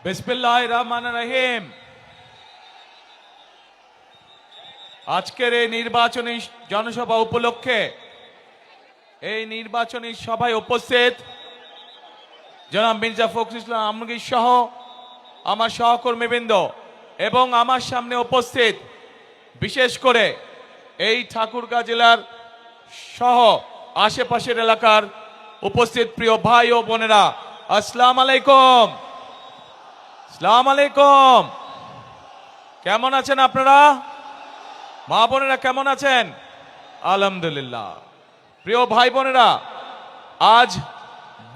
বিসমিল্লাহির রহমানির রহিম। আজকের এই নির্বাচনী জনসভা উপলক্ষে এই নির্বাচনী সভায় উপস্থিত জনাব মির্জা ফখরুল ইসলাম আলমগীর সহ আমার সহকর্মীবৃন্দ এবং আমার সামনে উপস্থিত বিশেষ করে এই ঠাকুরগাঁ জেলার সহ আশেপাশের এলাকার উপস্থিত প্রিয় ভাই ও বোনেরা, আসসালামু আলাইকুম। আসসালামু আলাইকুম। কেমন আছেন আপনারা? মা বোনেরা কেমন আছেন? আলহামদুলিল্লাহ। প্রিয় ভাই বোনেরা, আজ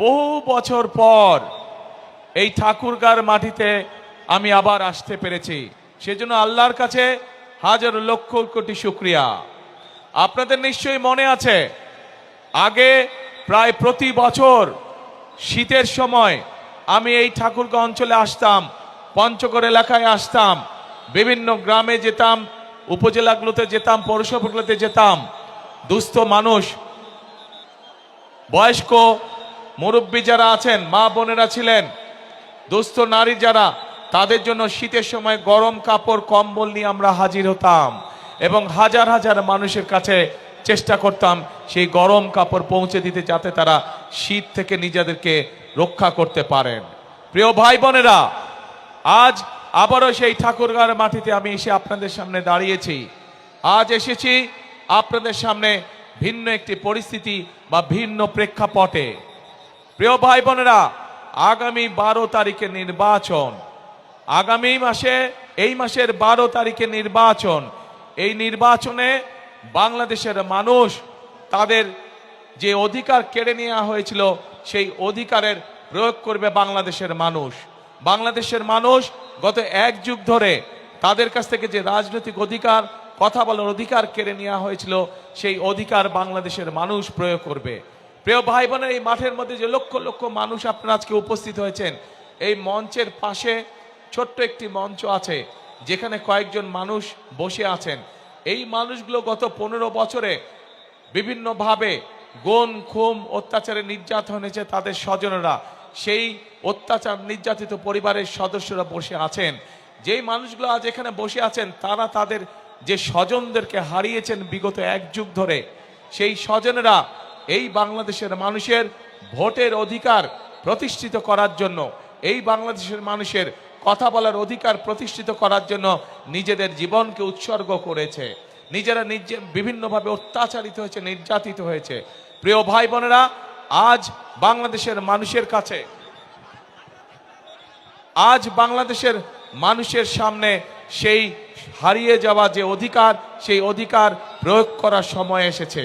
বহু বছর পর এই ঠাকুরগাঁর মাটিতে আমি আবার আসতে পেরেছি, সেজন্য আল্লাহর কাছে হাজার লক্ষ কোটি শুকরিয়া। আপনাদের নিশ্চয়ই মনে আছে, আগে প্রায় প্রতি বছর শীতের সময় আমি এই ঠাকুরগাঁও অঞ্চলে আসতাম, পঞ্চগড় এলাকায় আসতাম, বিভিন্ন গ্রামে যেতাম, উপজেলাগুলোতে যেতাম, পৌরসভাগুলোতে যেতাম। দুস্থ মানুষ, বয়স্ক মুরব্বী যারা আছেন, মা বোনেরা ছিলেন, দুস্থ নারী যারা, তাদের জন্য শীতের সময় গরম কাপড় কম্বল নিয়ে আমরা হাজির হতাম এবং হাজার হাজার মানুষের কাছে চেষ্টা করতাম সেই গরম কাপড় পৌঁছে দিতে, যাতে তারা শীত থেকে নিজেদেরকে রক্ষা করতে পারেন। প্রিয় ভাই বোনেরা, আজ আবারও সেই ঠাকুরগাঁর মাটিতে আমি এসে আপনাদের সামনে দাঁড়িয়েছি। আজ এসেছি আপনাদের সামনে ভিন্ন একটি পরিস্থিতি বা ভিন্ন প্রেক্ষাপটে। প্রিয় ভাই বোনেরা, আগামী 12 তারিখে নির্বাচন, আগামী মাসে, এই মাসের 12 তারিখে নির্বাচন। এই নির্বাচনে বাংলাদেশের মানুষ তাদের যে অধিকার কেড়ে নেওয়া হয়েছিল সেই অধিকারের প্রয়োগ করবে বাংলাদেশের মানুষ। বাংলাদেশের মানুষ গত এক যুগ ধরে তাদের কাছ থেকে যে রাজনৈতিক অধিকার, কথা বলার অধিকার কেড়ে নেওয়া হয়েছিল, সেই অধিকার বাংলাদেশের মানুষ প্রয়োগ করবে। প্রিয় ভাই বোনের, এই মাঠের মধ্যে যে লক্ষ লক্ষ মানুষ আপনারা আজকে উপস্থিত হয়েছেন, এই মঞ্চের পাশে ছোট্ট একটি মঞ্চ আছে যেখানে কয়েকজন মানুষ বসে আছেন। এই মানুষগুলো গত 15 বছরে বিভিন্নভাবে গুম খুম অত্যাচারে নির্যাতন হয়েছে, তাদের স্বজনরা, সেই অত্যাচার নির্যাতিত পরিবারের সদস্যরা বসে আছেন। যেই মানুষগুলো আজ এখানে বসে আছেন, তারা তাদের যে স্বজনদেরকে হারিয়েছেন বিগত এক যুগ ধরে, সেই স্বজনেরা এই বাংলাদেশের মানুষের ভোটের অধিকার প্রতিষ্ঠিত করার জন্য, এই বাংলাদেশের মানুষের কথা বলার অধিকার প্রতিষ্ঠিত করার জন্য নিজেদের জীবনকে উৎসর্গ করেছে। নিজেরা বিভিন্নভাবে অত্যাচারিত হয়েছে, নির্যাতিত হয়েছে। প্রিয় ভাই বোনেরা, আজ বাংলাদেশের মানুষের কাছে, আজ বাংলাদেশের মানুষের সামনে সেই হারিয়ে যাওয়া যে অধিকার, সেই অধিকার প্রয়োগ করার সময় এসেছে।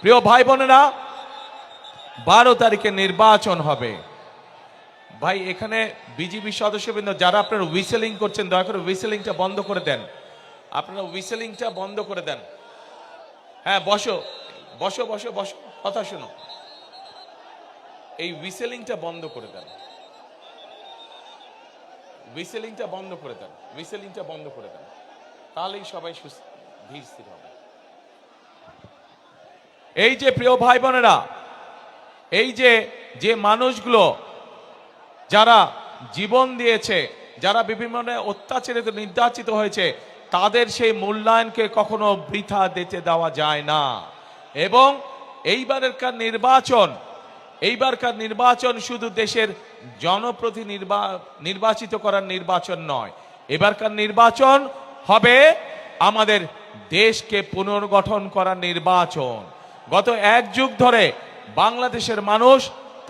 প্রিয় ভাই বোনেরা, 12 তারিখে নির্বাচন হবে। ভাই, এখানে বিজিবি সদস্যবৃন্দ যারা আপনারা হুইসেলিং করছেন, দয়া করে হুইসেলিংটা বন্ধ করে দেন। আপনারা হুইসেলিংটা বন্ধ করে দেন। হ্যাঁ, বসো বসো বসো বসো, কথা শোনো। এই হুইসেলিংটা বন্ধ করে দেন, হুইসেলিংটা বন্ধ করে দেন, হুইসেলিংটা বন্ধ করে দেন, তাহলেই সবাই ধীর স্থির হবে। এই যে প্রিয় ভাই বোনেরা, এই যে মানুষগুলো যারা জীবন দিয়েছে, যারা বিভিন্ন অত্যাচারিত নির্যাতিত হয়েছে, তাদের সেই মূল্যায়নকে কখনো বৃথা দিতে দেওয়া যায় না। এবং এইবারকার নির্বাচন শুধু দেশের জনপ্রতিনিধি নির্বাচিত করার নির্বাচন নয়, এবারকার নির্বাচন হবে আমাদের দেশকে পুনর্গঠন করার নির্বাচন। গত এক যুগ ধরে বাংলাদেশের মানুষ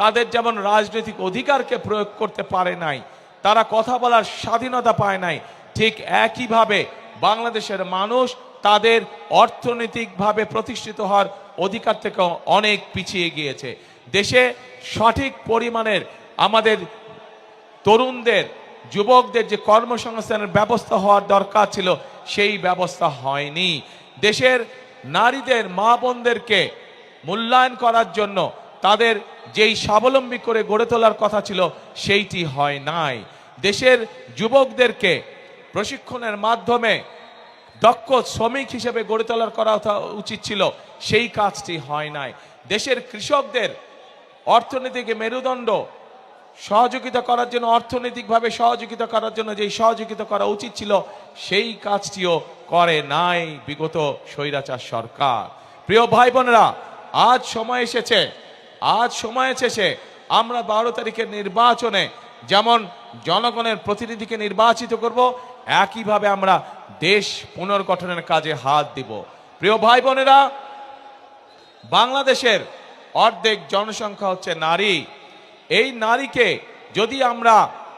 তাদের যেমন রাজনৈতিক অধিকারকে প্রয়োগ করতে পারে নাই, তারা কথা বলার স্বাধীনতা পায় নাই, ঠিক একইভাবে বাংলাদেশের মানুষ তাদের অর্থনৈতিকভাবে প্রতিষ্ঠিত হওয়ার অধিকার থেকে অনেক পিছিয়ে গিয়েছে। দেশে সঠিক পরিমাণের আমাদের তরুণদের, যুবকদের যে কর্মসংস্থানের ব্যবস্থা হওয়ার দরকার ছিল, সেই ব্যবস্থা হয়নি। দেশের নারীদের, মা বোনদেরকে মূল্যায়ন করার জন্য তাদের যেই স্বাবলম্বী করে গড়ে তোলার কথা ছিল, সেইটি হয় নাই। দেশের যুবকদেরকে প্রশিক্ষণের মাধ্যমে দক্ষ শ্রমিক হিসেবে গড়ে তোলার করা উচিত ছিল, সেই কাজটি হয় নাই। দেশের কৃষকদের অর্থনীতিকে মেরুদণ্ড সহযোগিতা করার জন্য, অর্থনৈতিকভাবে সহযোগিতা করার জন্য যেই সহযোগিতা করা উচিত ছিল সেই কাজটিও করে নাই বিগত স্বৈরাচার সরকার। প্রিয় ভাই বোনেরা, আজ সময় এসেছে আমরা 12 তারিখের নির্বাচনে যেমন জনগণের প্রতিনিধিকে নির্বাচিত করব, একইভাবে আমরা দেশ পুনর্গঠনের কাজে হাত দিব। প্রিয় ভাই বোনেরা, বাংলাদেশের অর্ধেক জনসংখ্যা হচ্ছে নারী। এই নারীকে যদি আমরা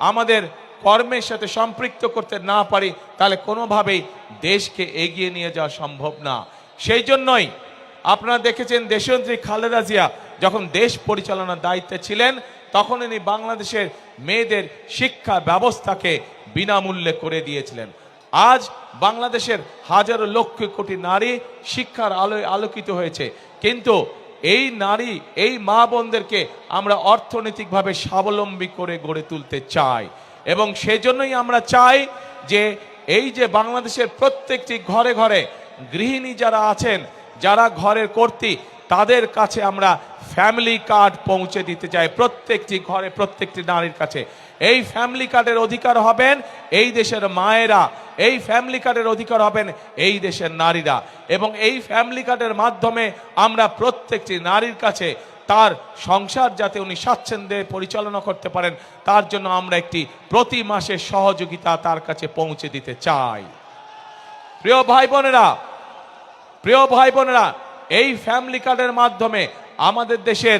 আমাদের কর্মের সাথে সম্পৃক্ত করতে না পারি তাহলে কোনোভাবেই দেশকে এগিয়ে নিয়ে যাওয়া সম্ভব না। সেই জন্যই আপনারা দেখেছেন দেশনেত্রী খালেদা জিয়া যখন দেশ পরিচালনার দায়িত্বে ছিলেন তখন ইনি বাংলাদেশের মেয়েদের শিক্ষা ব্যবস্থাকে বিনামূল্যে করে দিয়েছিলেন। আজ বাংলাদেশের হাজারো লক্ষ কোটি নারী শিক্ষার আলোয় আলোকিত হয়েছে, কিন্তু এই নারী, এই মা বোনদেরকে আমরা অর্থনৈতিকভাবে স্বাবলম্বী করে গড়ে তুলতে চাই। এবং সেজন্যই আমরা চাই যে এই যে বাংলাদেশের প্রত্যেকটি ঘরে ঘরে গৃহিণী যারা আছেন, যারা ঘরের কর্ত্রী, তাদের কাছে আমরা ফ্যামিলি কার্ড পৌঁছে দিতে চাই, প্রত্যেকটি ঘরে প্রত্যেকটি নারীর কাছে। এই ফ্যামিলি কার্ডের অধিকার হবেন এই দেশের মায়েরা, এই ফ্যামিলি কার্ডের অধিকার হবেন এই দেশের নারীরা। এবং এই ফ্যামিলি কার্ডের মাধ্যমে আমরা প্রত্যেকটি নারীর কাছে তার সংসার যাতে উনি স্বাচ্ছন্দ্যে পরিচালনা করতে পারেন তার জন্য আমরা একটি প্রতি মাসের সহযোগিতা তার কাছে পৌঁছে দিতে চাই। প্রিয় ভাই বোনেরা, এই ফ্যামিলি কার্ডের মাধ্যমে আমাদের দেশের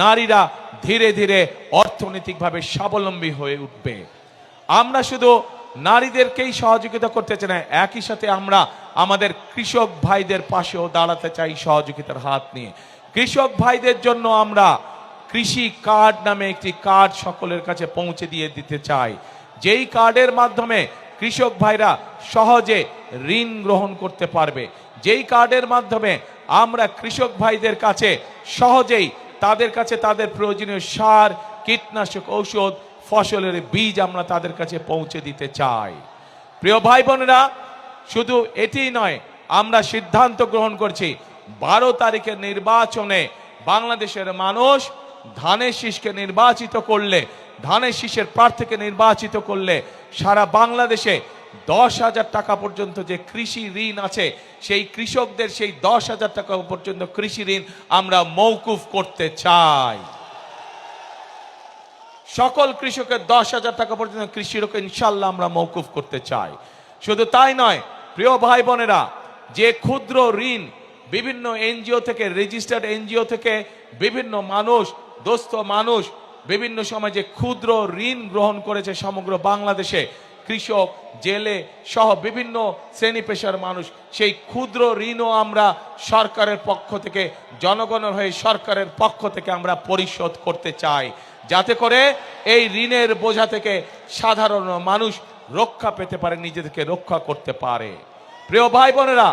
নারীরা ধীরে ধীরে অর্থনৈতিকভাবে স্বাবলম্বী হয়ে উঠবে। আমরা শুধু নারীদেরকেই সহযোগিতা করতে চাই না, একই সাথে আমরা আমাদের কৃষক ভাইদের পাশেও দাঁড়াতে চাই সহযোগিতার হাত নিয়ে। কৃষক ভাইদের জন্য আমরা কৃষি কার্ড নামে একটি কার্ড সকলের কাছে পৌঁছে দিয়ে দিতে চাই, যেই কার্ডের মাধ্যমে কৃষক ভাইরা সহজে ঋণ গ্রহণ করতে পারবে, যেই কার্ডের মাধ্যমে আমরা কৃষক ভাইদের কাছে সহজেই তাদের কাছে তাদের প্রয়োজনীয় সার, কীটনাশক ঔষধ, ফসলের বীজ আমরা তাদের কাছে পৌঁছে দিতে চাই। প্রিয় ভাই বোনেরা, শুধু এটি নয়, আমরা সিদ্ধান্ত গ্রহণ করছি 12 তারিখের নির্বাচনে বাংলাদেশের মানুষ ধানের শীষকে নির্বাচিত করলে, ধানের শীষের প্রার্থীকে নির্বাচিত করলে সারা বাংলাদেশে 10,000 টাকা পর্যন্ত যে কৃষি ঋণ আছে সেই কৃষকদের সেই 10,000 টাকা পর্যন্ত কৃষি ঋণ আমরা মওকুফ করতে চাই। সকল কৃষকের 10,000 টাকা পর্যন্ত কৃষি ঋণ ইনশাল্লাহ আমরা মওকুফ করতে চাই। শুধু তাই নয়, প্রিয় ভাই বোনেরা, যে ক্ষুদ্র ঋণ বিভিন্ন এনজিও থেকে, রেজিস্টার্ড এনজিও থেকে বিভিন্ন মানুষ, দোস্ত মানুষ বিভিন্ন সময় যে ক্ষুদ্র ঋণ গ্রহণ করেছে সমগ্র বাংলাদেশে, কৃষক, জেলে সহ বিভিন্ন শ্রেণী পেশার মানুষ, সেই ক্ষুদ্র ঋণও আমরা সরকারের পক্ষ থেকে, জনগণের হয়ে সরকারের পক্ষ থেকে আমরা পরিশোধ করতে চাই, যাতে করে এই ঋণের বোঝা থেকে সাধারণ মানুষ রক্ষা পেতে পারে, নিজেদেরকে রক্ষা করতে পারে। প্রিয় ভাই বোনেরা,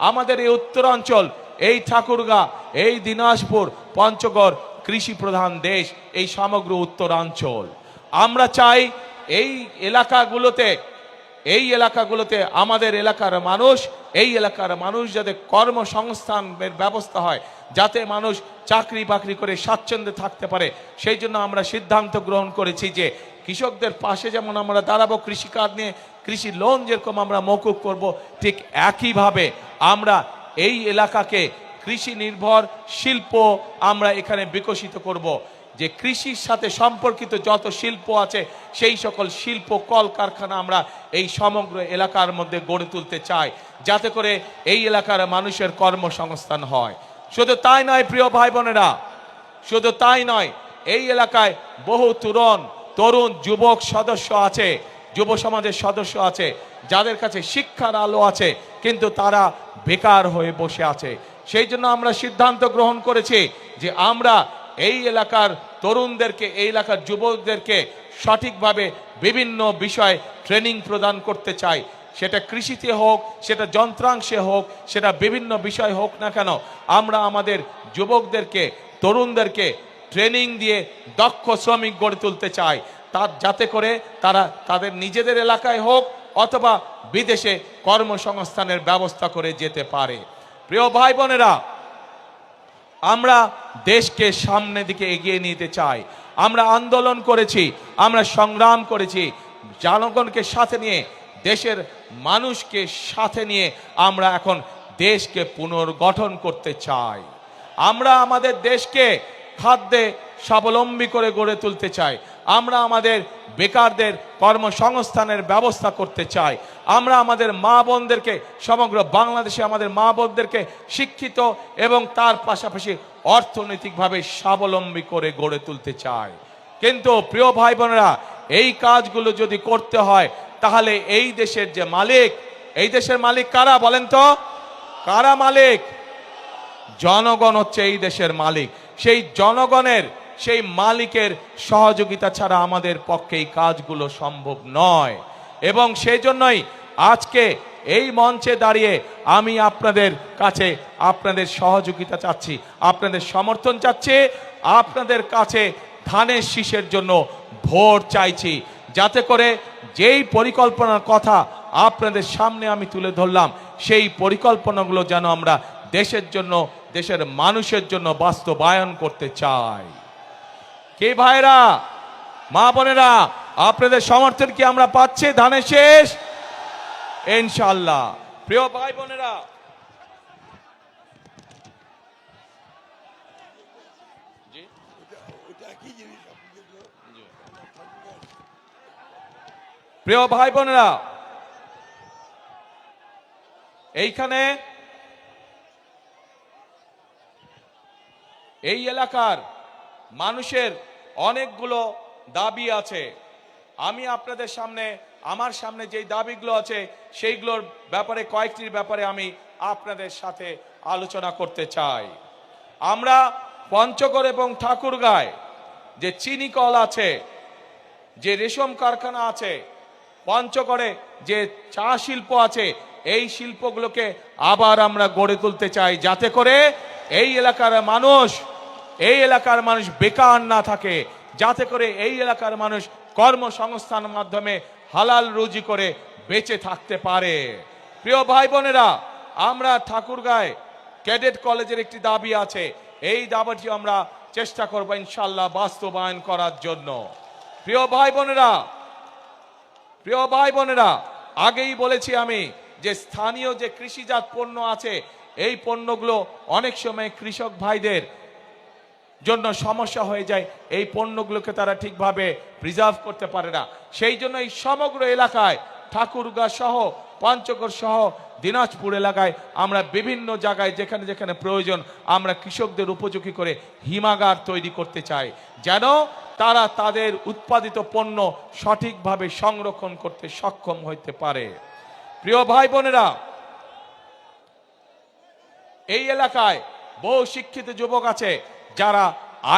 আমাদের এই উত্তরাঞ্চল, এই ঠাকুরগাঁ, এই দিনাজপুর, পঞ্চগড় কৃষি প্রধান দেশ, এই সমগ্র উত্তরাঞ্চল, আমরা চাই এই এলাকাগুলোতে আমাদের এলাকার মানুষ যাতে কর্মসংস্থানের ব্যবস্থা হয়, যাতে মানুষ চাকরি বাকরি করে স্বাচ্ছন্দ্যে থাকতে পারে। সেই জন্য আমরা সিদ্ধান্ত গ্রহণ করেছি যে কৃষকদের পাশে যেমন আমরা দাঁড়াবো, কৃষি কার্ড নিয়ে কৃষি লোন যেরকম আমরা মওকুফ করব, ঠিক একইভাবে আমরা এই এলাকাকে কৃষি নির্ভর শিল্প আমরা এখানে বিকশিত করব। যে কৃষির সাথে সম্পর্কিত যত শিল্প আছে সেই সকল শিল্প কলকারখানা আমরা এই সমগ্র এলাকার মধ্যে গড়ে তুলতে চাই, যাতে করে এই এলাকার মানুষের কর্মসংস্থান হয়। শুধু তাই নয় প্রিয় ভাই বোনেরা, শুধু তাই নয়, এই এলাকায় বহু তরুণ যুবক সদস্য আছে, যুব সমাজের সদস্য আছে, যাদের কাছে শিক্ষার আলো আছে কিন্তু তারা বেকার হয়ে বসে আছে। সেই জন্য আমরা সিদ্ধান্ত গ্রহণ করেছি যে আমরা এই এলাকার তরুণদেরকে, এই এলাকার যুবকদেরকে সঠিকভাবে বিভিন্ন বিষয় ট্রেনিং প্রদান করতে চাই। সেটা কৃষিতে হোক, সেটা যন্ত্রাংশে হোক, সেটা বিভিন্ন বিষয় হোক না কেন, আমরা আমাদের যুবকদেরকে, তরুণদেরকে ট্রেনিং দিয়ে দক্ষ শ্রমিক গড়ে তুলতে চাই, যাতে করে তারা তাদের নিজেদের এলাকায় হোক অথবা বিদেশে কর্মসংস্থানের ব্যবস্থা করে যেতে পারে। প্রিয় ভাই বোনেরা, আমরা দেশকে সামনের দিকে এগিয়ে নিতে চাই। আমরা আন্দোলন করেছি, আমরা সংগ্রাম করেছি, জনগণকে সাথে নিয়ে, দেশের মানুষকে সাথে নিয়ে আমরা এখন দেশকে পুনর্গঠন করতে চাই। আমরা আমাদের দেশকে খাদ্যে স্বাবলম্বী করে গড়ে তুলতে চাই। আমরা আমাদের বেকারদের কর্মসংস্থানের ব্যবস্থা করতে চাই। আমরা আমাদের মা বোনদেরকে, সমগ্র বাংলাদেশে আমাদের মা বোনদেরকে শিক্ষিত এবং তার পাশাপাশি অর্থনৈতিকভাবে স্বাবলম্বী করে গড়ে তুলতে চাই। কিন্তু প্রিয় ভাই বোনেরা, এই কাজগুলো যদি করতে হয় তাহলে এই দেশের যে মালিক, এই দেশের মালিক কারা বলেন তো? কারা মালিক? জনগণ হচ্ছে এই দেশের মালিক। সেই জনগণের, সেই মালিকের সহযোগিতা ছাড়া আমাদের পক্ষে এই কাজগুলো সম্ভব নয়। এবং সেই জন্যই আজকে এই মঞ্চে দাঁড়িয়ে আমি আপনাদের কাছে আপনাদের সহযোগিতা চাচ্ছি, আপনাদের সমর্থন চাচ্ছি, আপনাদের কাছে ধানের শীষের জন্য ভোট চাইছি, যাতে করে যেই পরিকল্পনার কথা আপনাদের সামনে আমি তুলে ধরলাম সেই পরিকল্পনাগুলো যেন আমরা দেশের জন্য, দেশের মানুষের জন্য বাস্তবায়ন করতে চাই। কে ভাইরা, মা বোনেরা, আপনাদের সমর্থন কি আমরা পাচ্ছি ধানের শীষ? ইনশাআল্লাহ। প্রিয় ভাই বোনেরা, প্রিয় ভাই বোনেরা, এইখানে এই এলাকার মানুষের অনেকগুলো দাবি আছে। আমি আপনাদের সামনে, আমার সামনে যেই দাবিগুলো আছে সেইগুলোর ব্যাপারে, কয়েকটির ব্যাপারে আমি আপনাদের সাথে আলোচনা করতে চাই। আমরা পঞ্চগড় এবং ঠাকুরগাঁয় যে চিনি কল আছে, যে রেশম কারখানা আছে, পঞ্চগড়ে যে চা শিল্প আছে, এই শিল্পগুলোকে আবার আমরা গড়ে তুলতে চাই, যাতে করে এই এলাকার মানুষ বেকার না থাকে, যাতে করে এই এলাকার মানুষ কর্মসংস্থানের মাধ্যমে হালাল রুজি করে বেঁচে থাকতে পারে। প্রিয় ভাই বোনেরা, আমরা ঠাকুরগাঁয় ক্যাডেট কলেজের একটি দাবি আছে, এই দাবিটি আমরা চেষ্টা করব ইনশাআল্লাহ বাস্তবায়ন করার জন্য। প্রিয় ভাই বোনেরা, আগেই বলেছি আমি যে স্থানীয় যে কৃষিজাত পণ্য আছে, এই পণ্যগুলো অনেক সময় কৃষক ভাইদের জন্য সমস্যা হয়ে যায়, এই পণ্যগুলোকে তারা ঠিকভাবে প্রিজার্ভ করতে পারে না। সেই জন্য এই সমগ্র এলাকায়, ঠাকুরগাঁ সহ, পঞ্চগড় সহ, দিনাজপুর এলাকায় আমরা বিভিন্ন জায়গায় যেখানে যেখানে প্রয়োজন আমরা কৃষকদের উপযোগী করে হিমাগার তৈরি করতে চাই, যেন তারা তাদের উৎপাদিত পণ্য সঠিকভাবে সংরক্ষণ করতে সক্ষম হতে পারে। প্রিয় ভাই বোনেরা, এই এলাকায় বহু শিক্ষিত যুবক আছে যারা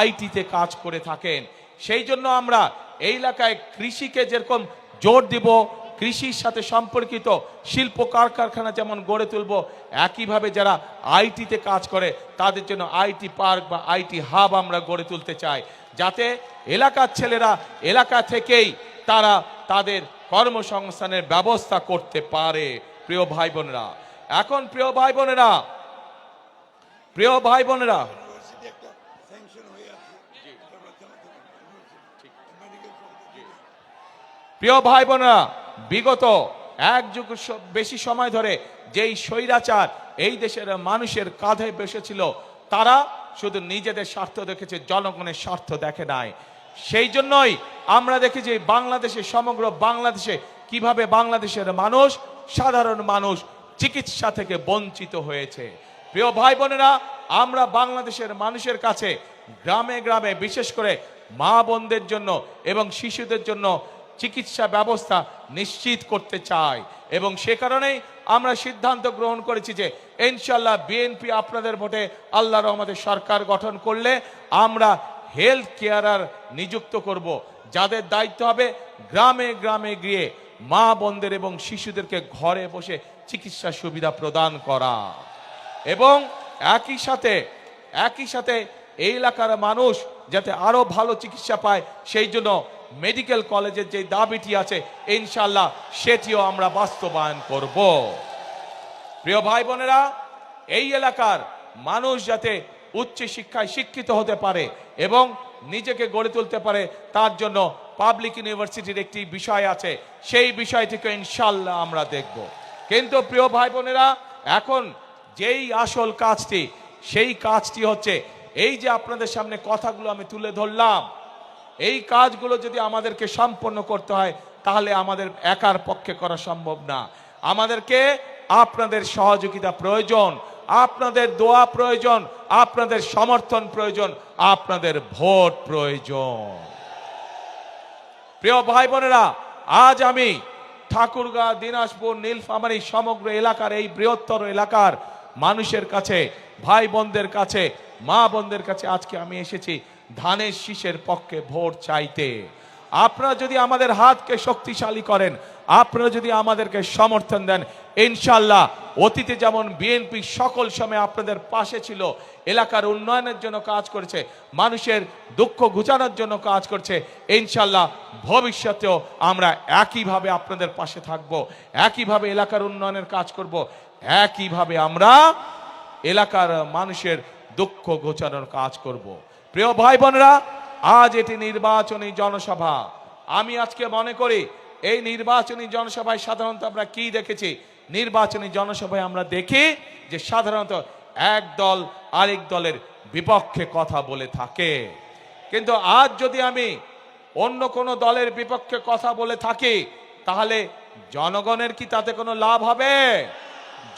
আইটিতে কাজ করে থাকেন। সেই জন্য আমরা এই এলাকায় কৃষিকে যেরকম জোর দিব, কৃষির সাথে সম্পর্কিত শিল্প কারখানা যেমন গড়ে তুলব, একইভাবে যারা আইটিতে কাজ করে তাদের জন্য আইটি পার্ক বা আইটি হাব আমরা গড়ে তুলতে চাই, যাতে এলাকার ছেলেরা এলাকা থেকেই তারা তাদের কর্মসংস্থানের ব্যবস্থা করতে পারে। প্রিয় ভাই বোনেরা, এখন প্রিয় ভাই বোনেরা, বিগত এক যুগ বেশি সময় ধরে যেই স্বৈরাচার এই দেশের মানুষের কাঁধে বসেছিল, তারা শুধু নিজেদের স্বার্থ দেখেছে, জনগণের স্বার্থ দেখে নাই। সেই জন্যই আমরা দেখেছি বাংলাদেশে, সমগ্র বাংলাদেশে কিভাবে বাংলাদেশের মানুষ, সাধারণ মানুষ চিকিৎসা থেকে বঞ্চিত হয়েছে। প্রিয় ভাই বোনেরা, আমরা বাংলাদেশের মানুষের কাছে গ্রামে গ্রামে, বিশেষ করে মা বোনদের জন্য এবং শিশুদের জন্য চিকিৎসা ব্যবস্থা নিশ্চিত করতে চাই। এবং সে কারণেই আমরা সিদ্ধান্ত গ্রহণ করেছি যে ইনশাআল্লাহ বিএনপি আপনাদের ভোটে আল্লাহর রহমতে সরকার গঠন করলে আমরা হেলথ কেয়ারার নিযুক্ত করব, যাদের দায়িত্ব হবে গ্রামে গ্রামে গিয়ে মা বোনদের এবং শিশুদেরকে ঘরে বসে চিকিৎসা সুবিধা প্রদান করা। এবং একই সাথে এই এলাকার মানুষ যাতে আরো ভালো চিকিৎসা পায়, সেই জন্য মেডিকেল কলেজের যে দাবিটি আছে ইনশাআল্লাহ সেটিও আমরা বাস্তবায়ন করব। প্রিয় ভাই বোনেরা, এই এলাকার মানুষ যাতে উচ্চ শিক্ষায় শিক্ষিত হতে পারে এবং নিজেকে গড়ে তুলতে পারে, তার জন্য পাবলিক ইউনিভার্সিটির একটি বিষয় আছে, সেই বিষয়টিকে ইনশাল্লাহ আমরা দেখব। কিন্তু প্রিয় ভাই বোনেরা, এখন যেই আসল কাজটি, সেই কাজটি হচ্ছে এই যে আপনাদের সামনে কথাগুলো আমি তুলে ধরলাম, এই কাজগুলো যদি আমাদেরকে সম্পন্ন করতে হয় তাহলে আমাদের একার পক্ষে করা সম্ভব না। আমাদেরকে আপনাদের সহযোগিতা প্রয়োজন, আপনাদের দোয়া প্রয়োজন, আপনাদের সমর্থন প্রয়োজন, আপনাদের ভোট প্রয়োজন। প্রিয় ভাই বোনেরা, আজ আমি ঠাকুরগাঁ, দিনাজপুর, নীলফামারী সমগ্র এলাকার, এই বৃহত্তর এলাকার মানুষের কাছে, ভাই বোনদের কাছে, মা বোনদের কাছে আজকে আমি এসেছি ধানের শীষের পক্ষে ভোট চাইতে। আপনারা যদি আমাদের হাতকে শক্তিশালী করেন, আপনারা যদি আমাদেরকে সমর্থন দেন, ইনশাল্লাহ অতীতে যেমন বিএনপি সকল সময় আপনাদের পাশে ছিল, এলাকার উন্নয়নের জন্য কাজ করেছে, মানুষের দুঃখ ঘুচানোর জন্য কাজ করছে, ইনশাল্লাহ ভবিষ্যতেও আমরা একইভাবে আপনাদের পাশে থাকব, একইভাবে এলাকার উন্নয়নের কাজ করব, একইভাবে আমরা এলাকার মানুষের দুঃখ ঘোচানোর কাজ করব। প্রিয় ভাই বোনেরা, আজ এটি নির্বাচনী জনসভা। আমি আজকে মনে করি এই নির্বাচনী জনসভায় সাধারণত আমরা কি দেখেছি, নির্বাচনী জনসভায় আমরা দেখি যে সাধারণত এক দল আরেক দলের বিপক্ষে কথা বলে থাকে। কিন্তু আজ যদি আমি অন্য কোনো দলের বিপক্ষে কথা বলে থাকি, তাহলে জনগণের কি তাতে কোনো লাভ হবে?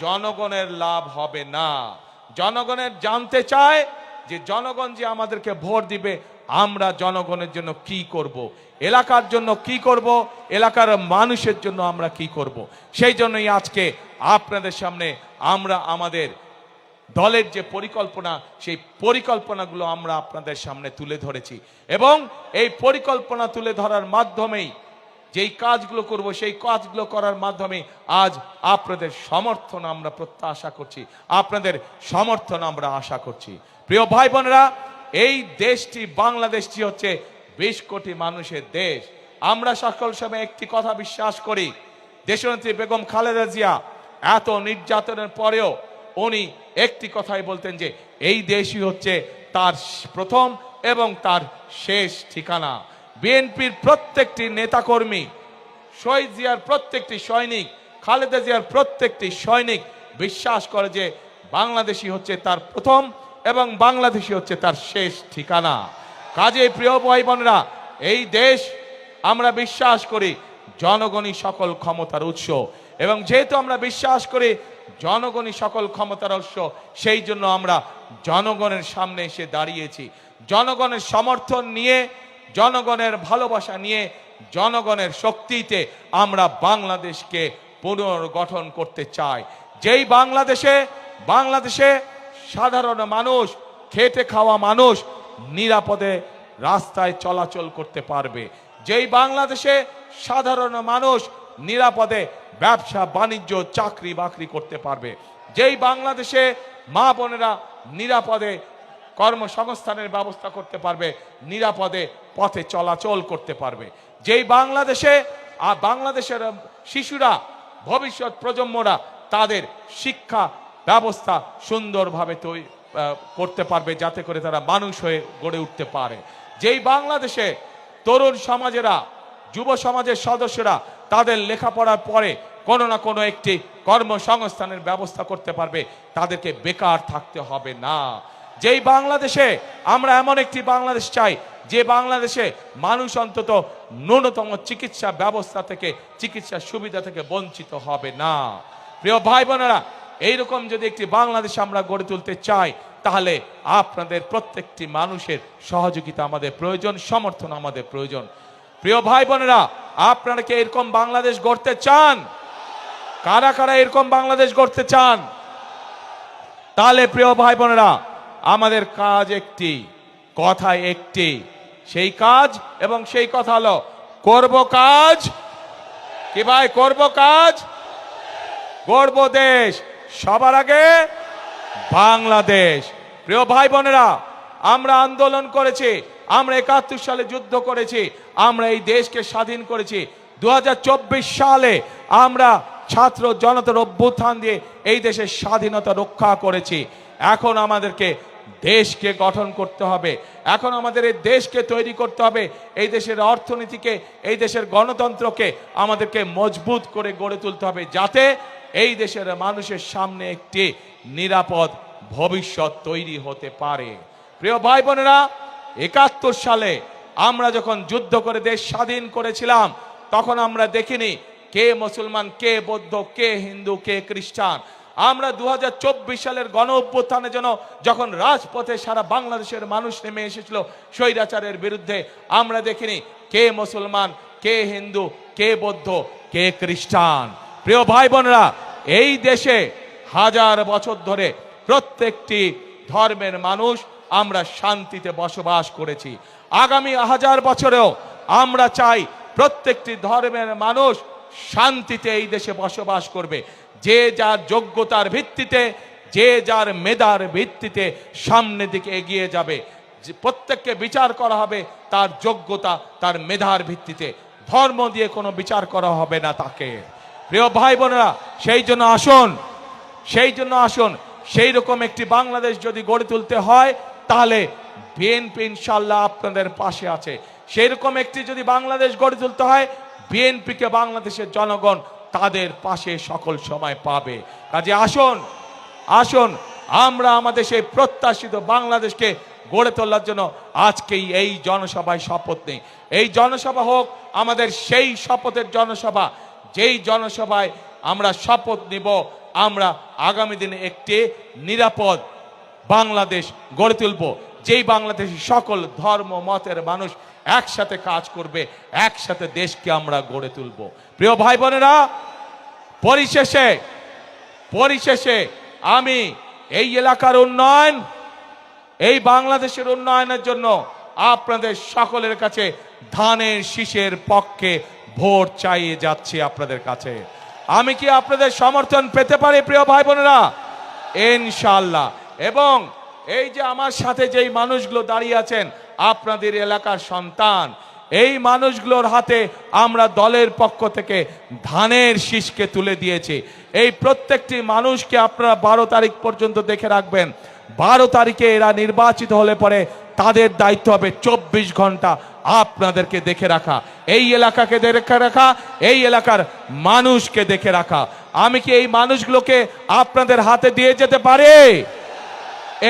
জনগণের লাভ হবে না। জনগণের জানতে চায় যে জনগণ যে আমাদেরকে ভোট দিবে, আমরা জনগণের জন্য কি করব, এলাকার জন্য কি করব, এলাকার মানুষের জন্য আমরা কি করব। সেই জন্যই আজকে আপনাদের সামনে আমরা আমাদের দলের যে পরিকল্পনা, সেই পরিকল্পনাগুলো আমরা আপনাদের সামনে তুলে ধরেছি, এবং এই পরিকল্পনা তুলে ধরার মাধ্যমেই যেই কাজগুলো করব, সেই কাজগুলো করার মাধ্যমে আজ আপনাদের সমর্থন আমরা প্রত্যাশা করছি, আপনাদের সমর্থন আমরা আশা করছি। প্রিয় ভাই বোনেরা, এই দেশটি, বাংলাদেশটি হচ্ছে 20 কোটি মানুষের দেশ। আমরা সকল সময় একটি কথা বিশ্বাস করি, দেশনেত্রী বেগম খালেদা জিয়া এত নির্যাতনের পরেও উনি একটি কথাই বলতেন যে এই দেশই হচ্ছে তার প্রথম এবং তার শেষ ঠিকানা। বিএনপির প্রত্যেকটি নেতাকর্মী, শহীদ জিয়ার প্রত্যেকটি সৈনিক, খালেদা জিয়ার প্রত্যেকটি সৈনিক বিশ্বাস করে যে বাংলাদেশই হচ্ছে তার প্রথম এবং বাংলাদেশই হচ্ছে তার শেষ ঠিকানা। কাজেই প্রিয় ভাই বোনেরা, এই দেশ আমরা বিশ্বাস করি জনগণই সকল ক্ষমতার উৎস, এবং যেহেতু আমরা বিশ্বাস করি জনগণই সকল ক্ষমতার উৎস, সেই জন্য আমরা জনগণের সামনে এসে দাঁড়িয়েছি। জনগণের সমর্থন নিয়ে, জনগণের ভালোবাসা নিয়ে, জনগণের শক্তিতে আমরা বাংলাদেশকে পুনর্গঠন করতে চাই। যেই বাংলাদেশে সাধারণ মানুষ, খেটে খাওয়া মানুষ নিরাপদে রাস্তায় চলাচল করতে পারবে, যেই বাংলাদেশে সাধারণ মানুষ নিরাপদে ব্যবসা বাণিজ্য চাকরি বাকরি করতে পারবে, যেই বাংলাদেশে মা বোনেরা নিরাপদে কর্মসংস্থানের ব্যবস্থা করতে পারবে, নিরাপদে পথে চলাচল করতে পারবে, যেই বাংলাদেশের শিশুরা, ভবিষ্যৎ প্রজন্মরা তাদের শিক্ষা ব্যবস্থা সুন্দরভাবে করতে পারবে, যাতে করে তারা মানুষ হয়ে গড়ে উঠতে পারে, যেই বাংলাদেশে তরুণ সমাজেরা, যুব সমাজের সদস্যরা তাদের লেখাপড়ার পরে কোনো না কোনো একটি কর্মসংস্থানের ব্যবস্থা করতে পারবে, তাদেরকে বেকার থাকতে হবে না। যেই বাংলাদেশে আমরা এমন একটি বাংলাদেশ চাই, যে বাংলাদেশে মানুষ অন্তত ন্যূনতম চিকিৎসা ব্যবস্থা থেকে, চিকিৎসা সুবিধা থেকে বঞ্চিত হবে না। প্রিয় ভাই বোনেরা, এইরকম যদি একটি বাংলাদেশ আমরা গড়ে তুলতে চাই, তাহলে আপনাদের প্রত্যেকটি মানুষের সহযোগিতা আমাদের প্রয়োজন, সমর্থন আমাদের প্রয়োজন। প্রিয় ভাই বোনেরা, আপনারা কি এরকম বাংলাদেশ গড়তে চান? কারা কারা এরকম বাংলাদেশ গড়তে চান? তাহলে প্রিয় ভাই বোনেরা, আমাদের কাজ একটি, কথা একটি, সেই কাজ এবং সেই কথা হলো করব কাজ। কি ভাই, করব কাজ, গড়ব দেশ, সবার আগে বাংলাদেশ। প্রিয় ভাই বোনেরা, আমরা আন্দোলন করেছি, আমরা 71 সালে যুদ্ধ করেছি, আমরা এই দেশকে স্বাধীন করেছি। 2024 সালে আমরা ছাত্র জনতার অভ্যুত্থান দিয়ে এই দেশের স্বাধীনতা রক্ষা করেছি। এখন আমাদেরকে দেশকে গঠন করতে হবে। এখন আমাদের এই দেশকে তৈরি করতে হবে, এই দেশের অর্থনীতিকে, এই দেশের গণতন্ত্রকে আমাদেরকে মজবুত করে গড়ে তুলতে হবে, যাতে এই দেশের মানুষের সামনে একটি নিরাপদ ভবিষ্যৎ তৈরি হতে পারে। প্রিয় ভাই বোনেরা, ৭১ সালে আমরা যখন যুদ্ধ করে দেশ স্বাধীন করেছিলাম, তখন আমরা দেখিনি কে মুসলমান, কে বৌদ্ধ, কে হিন্দু, কে খ্রিস্টান। আমরা ২০২৪ সালের গণ অভ্যুত্থানে যখন রাজপথে সারা বাংলাদেশের মানুষ নেমে এসেছিল স্বৈরাচারের বিরুদ্ধে, আমরা দেখিনি কে মুসলমান, কে হিন্দু, কে বৌদ্ধ, কে খ্রিস্টান। প্রিয় ভাই বোনেরা, এই দেশে হাজার বছর ধরে প্রত্যেকটি ধর্মের মানুষ আমরা শান্তিতে বসবাস করেছি। আগামী হাজার বছরেও আমরা চাই প্রত্যেকটি ধর্মের মানুষ শান্তিতে এই দেশে বসবাস করবে। যে যার যোগ্যতার ভিত্তিতে, যে যার মেধার ভিত্তিতে সামনের দিকে এগিয়ে যাবে। প্রত্যেককে বিচার করা হবে তার যোগ্যতা, তার মেধার ভিত্তিতে, ধর্ম দিয়ে কোনো বিচার করা হবে না তাকে। প্রিয় ভাই বোনেরা, সেই জন্য আসুন সেই রকম একটি বাংলাদেশ যদি গড়ে তুলতে হয়, তাহলে বিএনপি ইনশাআল্লাহ আপনাদের পাশে আছে। সেই রকম একটি যদি বাংলাদেশ গড়ে তুলতে হয়, বিএনপিকে বাংলাদেশের জনগণ তাদের পাশে সকল সময় পাবে। কাজে আসুন আমরা আমাদের সেই প্রত্যাশিত বাংলাদেশকে গড়ে তোলার জন্য আজকেই এই জনসভায় শপথ নেই। এই জনসভা হোক আমাদের সেই শপথের জনসভা, যেই জনসভায় আমরা শপথ নিব আমরা আগামী দিনে একটি নিরাপদ বাংলাদেশ গড়ে তুলব, যেই বাংলাদেশে সকল ধর্ম মতের মানুষ একসাথে কাজ করবে, একসাথে দেশকে আমরা গড়ে তুলব। প্রিয় ভাই বোনেরা, পরিশেষে আমি এই এলাকার উন্নয়ন, এই বাংলাদেশের উন্নয়নের জন্য আপনাদের সকলের কাছে ধানের শীষের পক্ষে ভোট চাইয়ে যাচ্ছি আপনাদের কাছে। আমি কি আপনাদের সমর্থন পেতে পারি প্রিয় ভাই বোনেরা? ইনশাআল্লাহ। এবং এই যে আমার সাথে যেই মানুষগুলো দাঁড়িয়ে আছেন আপনাদের এলাকার সন্তান, এই মানুষগুলোর হাতে আমরা দলের পক্ষ থেকে ধানের শীষকে তুলে দিয়েছি। এই প্রত্যেকটি মানুষকে আপনারা ১২ তারিখ পর্যন্ত দেখে রাখবেন। ১২ তারিখে এরা নির্বাচিত হলে পরে তাদের দায়িত্ব হবে ২৪ ঘন্টা আপনাদেরকে দেখে রাখা, এই এলাকাকে দেখে রাখা, এই এলাকার মানুষকে দেখে রাখা। আমি কি এই মানুষগুলোকে আপনাদের হাতে দিয়ে যেতে পারি?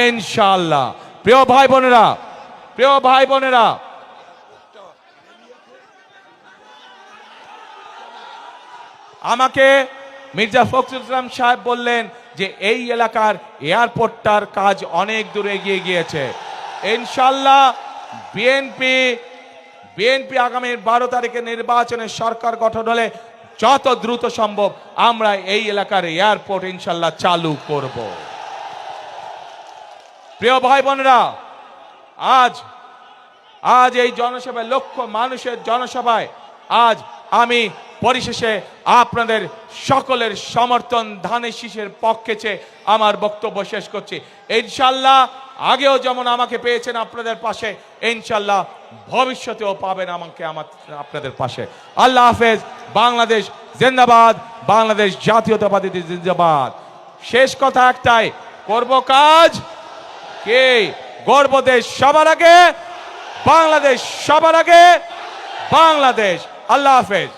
ইনশাআল্লাহ। প্রিয় ভাই বোনেরা, আমাকে মির্জা ফখরুল ইসলাম সাহেব বললেন যে এই এলাকার এয়ারপোর্টটার কাজ অনেক দূর এগিয়ে গিয়েছে। ইনশাআল্লাহ বিএনপি আগামী ১২ তারিখে নির্বাচনে সরকার গঠন হলে যত দ্রুত সম্ভব আমরা এই এলাকার এয়ারপোর্ট ইনশাআল্লাহ চালু করব। প্রিয় ভাই বোনেরা, আজ এই জনসভায়, লক্ষ মানুষের জনসভায় আজ আমি পরিশেষে আপনাদের সকলের সমর্থন ধানের শীষের পক্ষে চেয়ে আমার বক্তব্য শেষ করছি। ইনশাআল্লাহ আগেও যেমন আমাকে পেয়েছেন আপনাদের পাশে, ইনশাআল্লাহ ভবিষ্যতেও পাবেন আমাকে আপনাদের পাশে। আল্লাহ হাফেজ। বাংলাদেশ জিন্দাবাদ, বাংলাদেশ জাতীয়তাবাদী জিন্দাবাদ। শেষ কথা একটাই, করব কাজ কে গর্ব দেশ সবার আগে, বাংলাদেশ সবার আগে, বাংলাদেশ। আল্লাহ হাফেজ।